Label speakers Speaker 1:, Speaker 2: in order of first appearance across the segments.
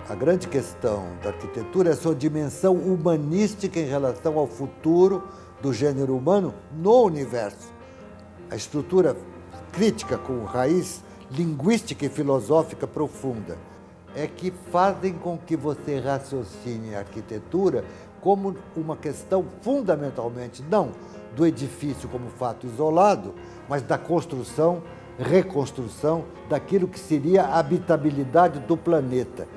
Speaker 1: A grande questão da arquitetura é a sua dimensão humanística em relação ao futuro do gênero humano no universo. A estrutura crítica com raiz linguística e filosófica profunda é que fazem com que você raciocine a arquitetura como uma questão fundamentalmente não do edifício como fato isolado, mas da construção, reconstrução daquilo que seria a habitabilidade do planeta.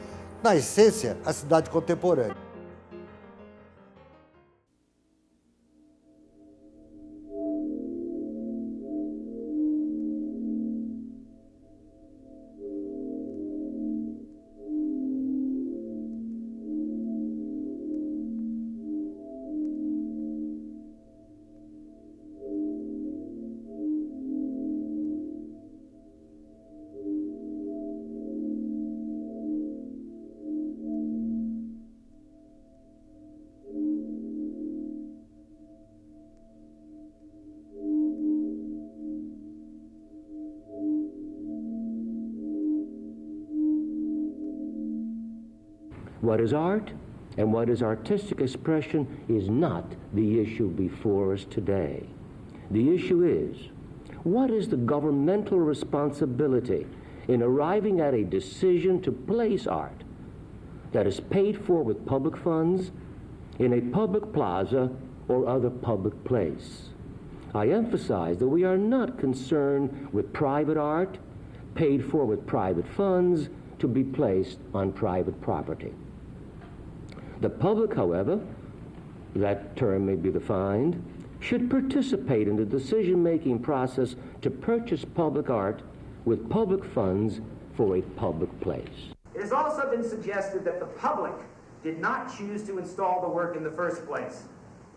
Speaker 1: Na essência, a cidade contemporânea.
Speaker 2: What is art and what is artistic expression is not the issue before us today. The issue is, what is the governmental responsibility in arriving at a decision to place art that is paid for with public funds in a public plaza or other public place? I emphasize that we are not concerned with private art paid for with private funds to be placed on private property. The public, however, that term may be defined, should participate in the decision-making process to purchase public art with public funds for a public place.
Speaker 3: It has also been suggested that the public did not choose to install the work in the first place.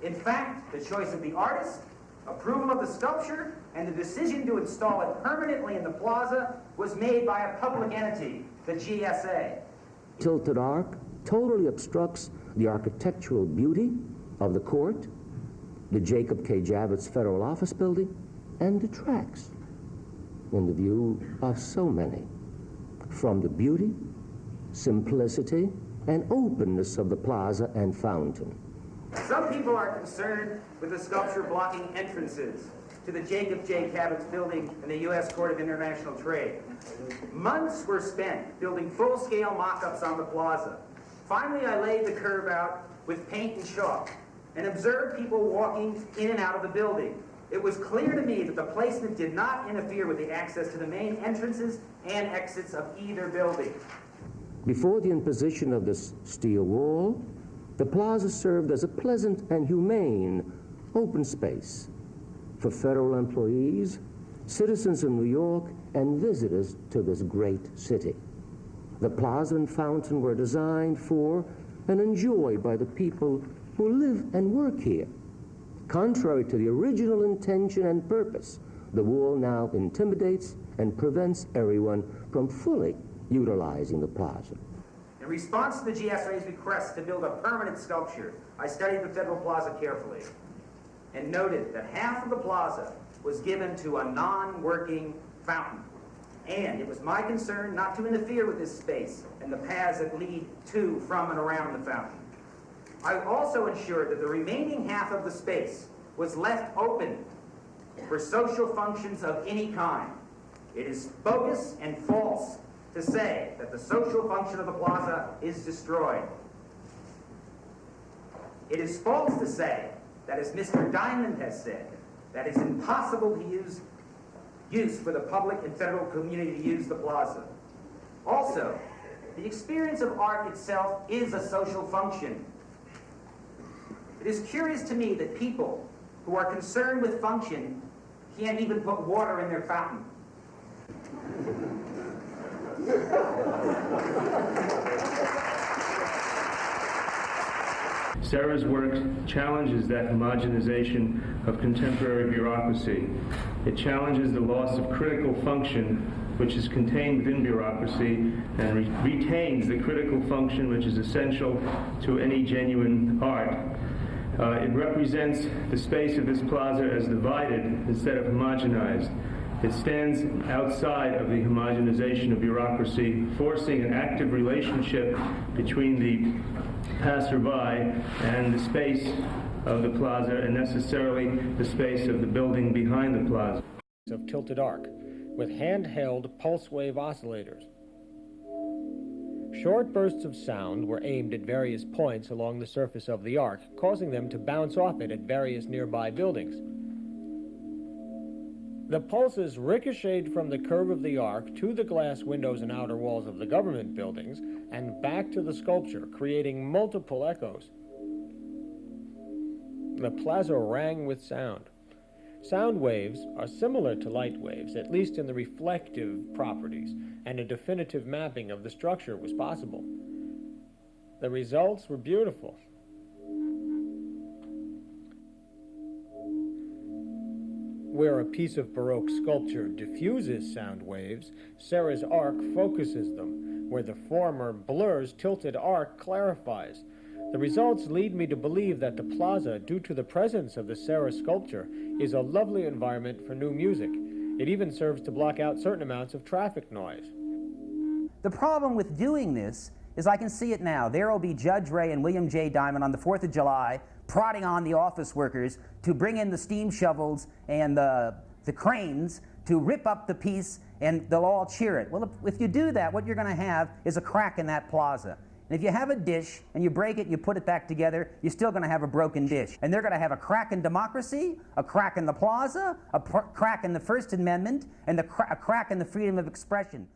Speaker 3: In fact, the choice of the artist, approval of the sculpture, and the decision to install it permanently in the plaza was made by a public entity, the GSA.
Speaker 2: Tilted arc totally obstructs the architectural beauty of the court, the Jacob K. Javits Federal Office Building, and detracts in the view of so many from the beauty, simplicity, and openness of the plaza and fountain.
Speaker 3: Some people are concerned with the sculpture blocking entrances to the Jacob J. Javits Building and the U.S. Court of International Trade. Months were spent building full-scale mock-ups on the plaza. Finally, I laid the curve out with paint and chalk and observed people walking in and out of the building. It was clear to me that the placement did not interfere with the access to the main entrances and exits of either building.
Speaker 2: Before the imposition of this steel wall, the plaza served as a pleasant and humane open space for federal employees, citizens of New York, and visitors to this great city. The plaza and fountain were designed for and enjoyed by the people who live and work here. Contrary to the original intention and purpose, the wall now intimidates and prevents everyone from fully utilizing the plaza.
Speaker 3: In response to the GSA's request to build a permanent sculpture, I studied the Federal Plaza carefully and noted that half of the plaza was given to a non-working fountain. And it was my concern not to interfere with this space and the paths that lead to, from, and around the fountain. I also ensured that the remaining half of the space was left open for social functions of any kind. It is bogus and false to say that the social function of the plaza is destroyed. It is false to say that, as Mr. Diamond has said, that it's impossible to use for the public and federal community to use the plaza. Also, the experience of art itself is a social function. It is curious to me that people who are concerned with function can't even put water in their fountain.
Speaker 4: Serra's work challenges that homogenization of contemporary bureaucracy. It challenges the loss of critical function which is contained within bureaucracy and retains the critical function which is essential to any genuine art. It represents the space of this plaza as divided instead of homogenized. It stands outside of the homogenization of bureaucracy, forcing an active relationship between the passerby and the space of the plaza, and necessarily the space of the building behind the plaza.
Speaker 5: Of tilted arc with handheld pulse wave oscillators. Short bursts of sound were aimed at various points along the surface of the arc, causing them to bounce off it at various nearby buildings. The pulses ricocheted from the curve of the arc to the glass windows and outer walls of the government buildings and back to the sculpture, creating multiple echoes. The plaza rang with sound. Sound waves are similar to light waves, at least in the reflective properties, and a definitive mapping of the structure was possible. The results were beautiful. Where a piece of Baroque sculpture diffuses sound waves, Serra's arc focuses them. Where the former blurs, tilted arc clarifies. The results lead me to believe that the plaza, due to the presence of the Serra sculpture, is a lovely environment for new music. It even serves to block out certain amounts of traffic noise.
Speaker 6: The problem with doing this is I can see it now. There will be Judge Ray and William J. Diamond on the 4th of July prodding on the office workers to bring in the steam shovels and the cranes to rip up the piece, and they'll all cheer it. Well, if you do that, what you're going to have is a crack in that plaza. And if you have a dish and you break it and you put it back together, you're still going to have a broken dish. And they're going to have a crack in democracy, a crack in the plaza, a crack in the First Amendment, and a crack in the freedom of expression.